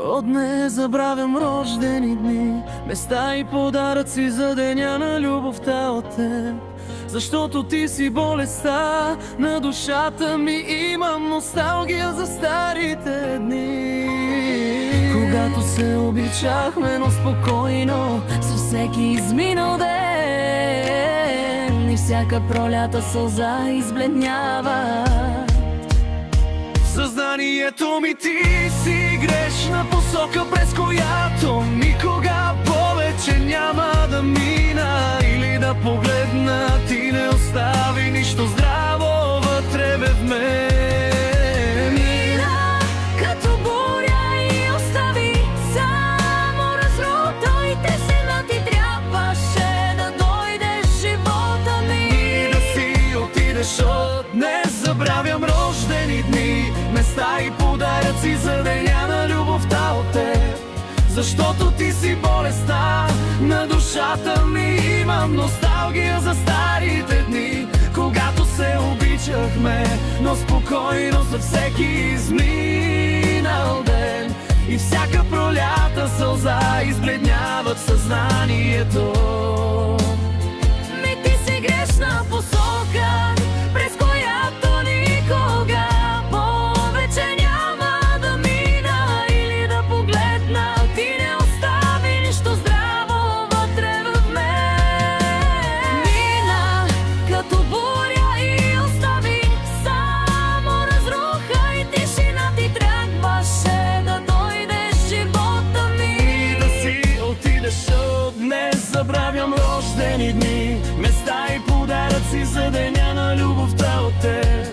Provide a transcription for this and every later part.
От не забравям рождени дни, места и подаръци за деня на любовта от теб. Защото ти си болестта на душата ми, имам носталгия за старите дни. Когато се обичахме, но спокойно, със всеки изминал ден и всяка пролята сълза избледнява. В съзнанието ми ти си грешна посока, през която никога повече няма да мина или да погледна. Ти не остави нищо здраво вътре в мен. Мина като буря и остави само разрута и тесена. Ти трябваше да дойдеш в живота ми И да си отидеш от днес. Забравям рождени дни, места и подаръци за деня на любовта от теб. Защото ти си болестта на душата ми, имам носталгия за старите дни. Когато се обичахме, но спокойно за всеки изминал ден и всяка пролята сълза избледняват съзнанието. Ми ти си грешна посока, през която никога повече няма да мина или да погледна. Ти не остави нищо здраво вътре в мен. Мина като буря и остави само разруха и тишина. Ти трябваше да дойдеш в живота ми И да си отидеш от днес. Забравям рождени дни, места и подаръци за деня на любовта от теб.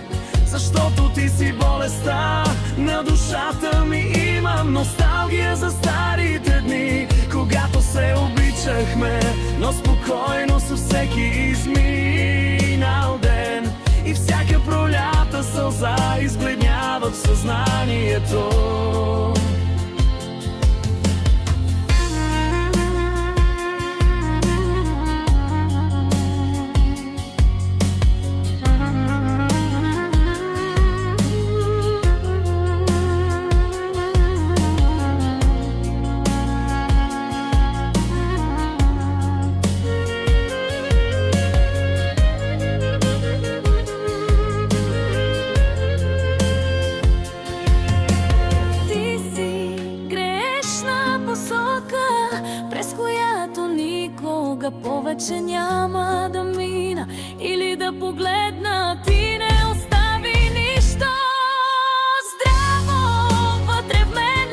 Защото ти си болестта на душата ми, имам носталгия за старите дни. Когато се обичахме, но спокойно със всеки изминал ден и всяка пролята сълза избледнява в съзнанието. През която никога повече няма да мина или да погледна. Ти не остави нищо здраво вътре в мен.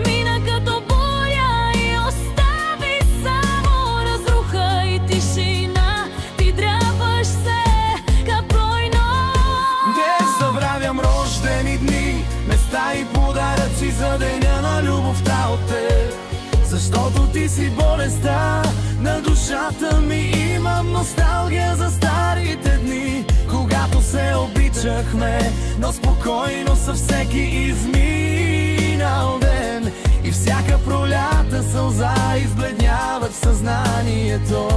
Мина като буря и остави само разруха и тишина. Ти трябваш всека бройно. Не забравям рождени дни, места и подаръци за деня на любовта от теб. Защото ти си болестта на душата ми, имам носталгия за старите дни. Когато се обичахме, но спокойно със всеки изминал ден и всяка пролята сълза избледняват в съзнанието.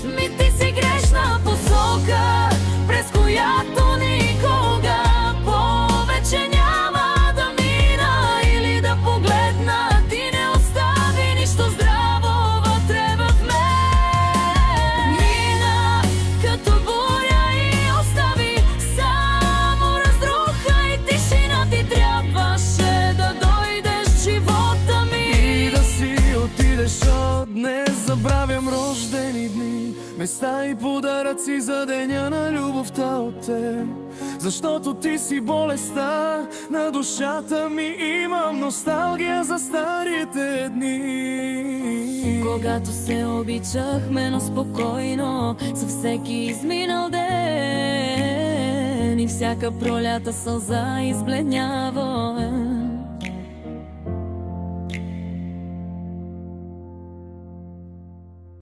Ми ти си грешна посока, през която никога повече няма да мина или да погледна. Ти не остави нищо здраво вътре в мен. Мина като буря и остави само разруха и тишина. Ти трябваше да дойдеш в живота ми И да си отидеш от днес. Забравям рождени дни, места и подаръци за деня на любовта от теб. Защото ти си болестта на душата ми, имам носталгия за старите дни. Когато се обичахме, но спокойно, със всеки изминал ден и всяка пролята сълза избледнява.